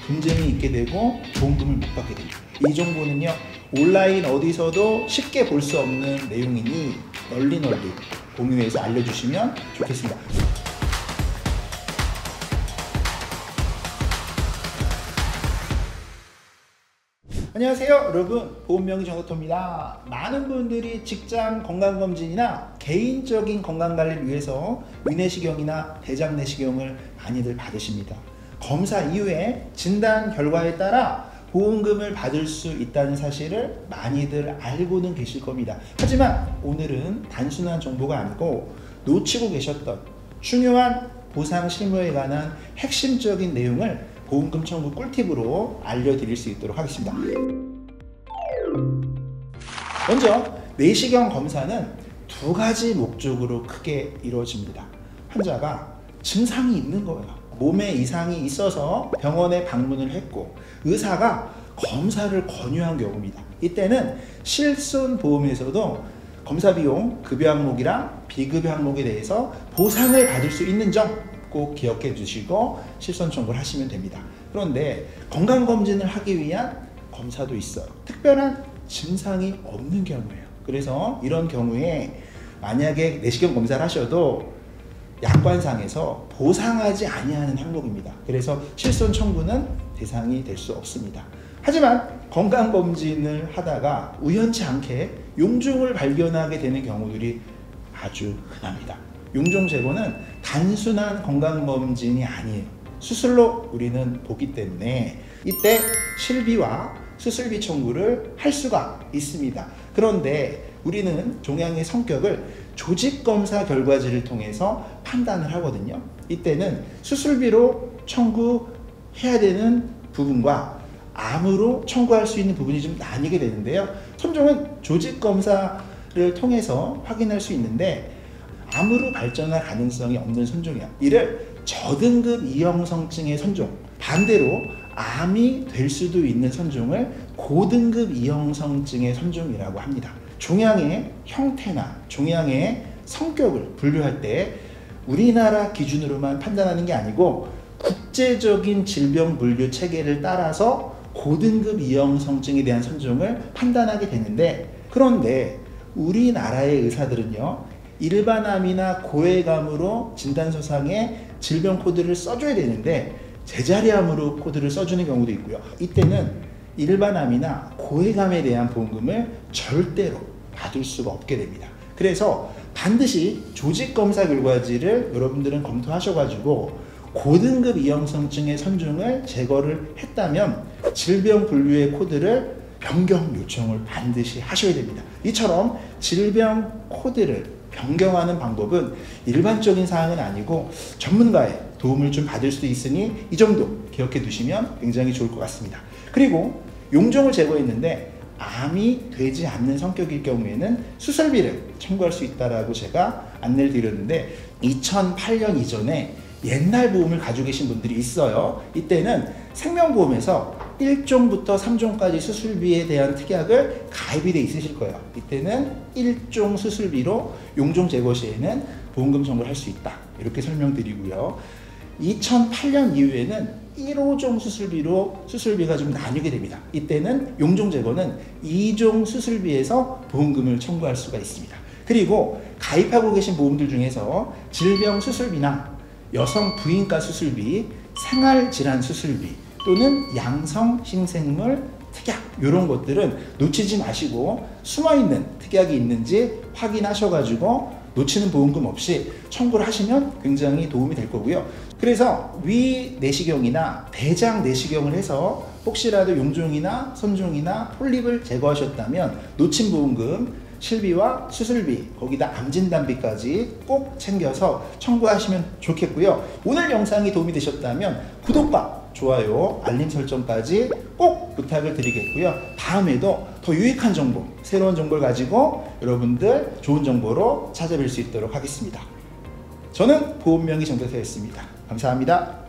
분쟁이 있게 되고 보험금을 못 받게 됩니다. 이 정보는요, 온라인 어디서도 쉽게 볼 수 없는 내용이니 널리 공유해서 알려주시면 좋겠습니다. 안녕하세요 여러분, 보험명의 정도토입니다. 많은 분들이 직장 건강검진이나 개인적인 건강관리를 위해서 위내시경이나 대장내시경을 많이들 받으십니다. 검사 이후에 진단 결과에 따라 보험금을 받을 수 있다는 사실을 많이들 알고는 계실 겁니다. 하지만 오늘은 단순한 정보가 아니고 놓치고 계셨던 중요한 보상 실무에 관한 핵심적인 내용을 보험금 청구 꿀팁으로 알려드릴 수 있도록 하겠습니다. 먼저 내시경 검사는 두 가지 목적으로 크게 이루어집니다. 환자가 증상이 있는 거예요. 몸에 이상이 있어서 병원에 방문을 했고 의사가 검사를 권유한 경우입니다. 이때는 실손보험에서도 검사 비용 급여 항목이랑 비급여 항목에 대해서 보상을 받을 수 있는 점 꼭 기억해 주시고 실손 청구를 하시면 됩니다. 그런데 건강검진을 하기 위한 검사도 있어요. 특별한 증상이 없는 경우예요. 그래서 이런 경우에 만약에 내시경 검사를 하셔도 약관상에서 보상하지 아니하는 항목입니다. 그래서 실손 청구는 대상이 될 수 없습니다. 하지만 건강검진을 하다가 우연치 않게 용종을 발견하게 되는 경우들이 아주 흔합니다. 용종 제거는 단순한 건강검진이 아니에요. 수술로 우리는 보기 때문에 이때 실비와 수술비 청구를 할 수가 있습니다. 그런데 우리는 종양의 성격을 조직검사 결과지를 통해서 판단을 하거든요. 이때는 수술비로 청구해야 되는 부분과 암으로 청구할 수 있는 부분이 좀 나뉘게 되는데요. 선종은 조직검사를 통해서 확인할 수 있는데 암으로 발전할 가능성이 없는 선종이야. 이를 저등급 이형성증의 선종, 반대로 암이 될 수도 있는 선종을 고등급 이형성증의 선종이라고 합니다. 종양의 형태나 종양의 성격을 분류할 때 우리나라 기준으로만 판단하는 게 아니고 국제적인 질병 분류 체계를 따라서 고등급 이형성증에 대한 선종을 판단하게 되는데, 그런데 우리나라의 의사들은요, 일반암이나 고액암으로 진단서상에 질병 코드를 써줘야 되는데 제자리암으로 코드를 써주는 경우도 있고요. 이때는 일반암이나 고액암에 대한 보험금을 절대로 받을 수가 없게 됩니다. 그래서 반드시 조직검사 결과지를 여러분들은 검토하셔가지고 고등급 이형성증의 선종을 제거를 했다면 질병 분류의 코드를 변경 요청을 반드시 하셔야 됩니다. 이처럼 질병 코드를 변경하는 방법은 일반적인 사항은 아니고 전문가의 도움을 좀 받을 수도 있으니 이 정도 기억해 두시면 굉장히 좋을 것 같습니다. 그리고 용종을 제거했는데 암이 되지 않는 성격일 경우에는 수술비를 청구할 수 있다라고 제가 안내를 드렸는데 2008년 이전에 옛날 보험을 가지고 계신 분들이 있어요. 이때는 생명보험에서 1종부터 3종까지 수술비에 대한 특약을 가입이 돼 있으실 거예요. 이때는 1종 수술비로 용종 제거 시에는 보험금 청구를 할 수 있다, 이렇게 설명드리고요. 2008년 이후에는 1호종 수술비로 수술비가 좀 나뉘게 됩니다. 이때는 용종 제거는 2종 수술비에서 보험금을 청구할 수가 있습니다. 그리고 가입하고 계신 보험들 중에서 질병 수술비나 여성 부인과 수술비, 생활질환 수술비 또는 양성신생물 특약, 이런 것들은 놓치지 마시고 숨어있는 특약이 있는지 확인하셔가지고 놓치는 보험금 없이 청구를 하시면 굉장히 도움이 될 거고요. 그래서 위 내시경이나 대장 내시경을 해서 혹시라도 용종이나 선종이나 폴립을 제거하셨다면 놓친 보험금, 실비와 수술비, 거기다 암진단비까지 꼭 챙겨서 청구하시면 좋겠고요. 오늘 영상이 도움이 되셨다면 구독과 좋아요, 알림 설정까지 꼭 부탁을 드리겠고요. 다음에도 더 유익한 정보, 새로운 정보를 가지고 여러분들 좋은 정보로 찾아뵐 수 있도록 하겠습니다. 저는 보험명의 정도사였습니다. 감사합니다.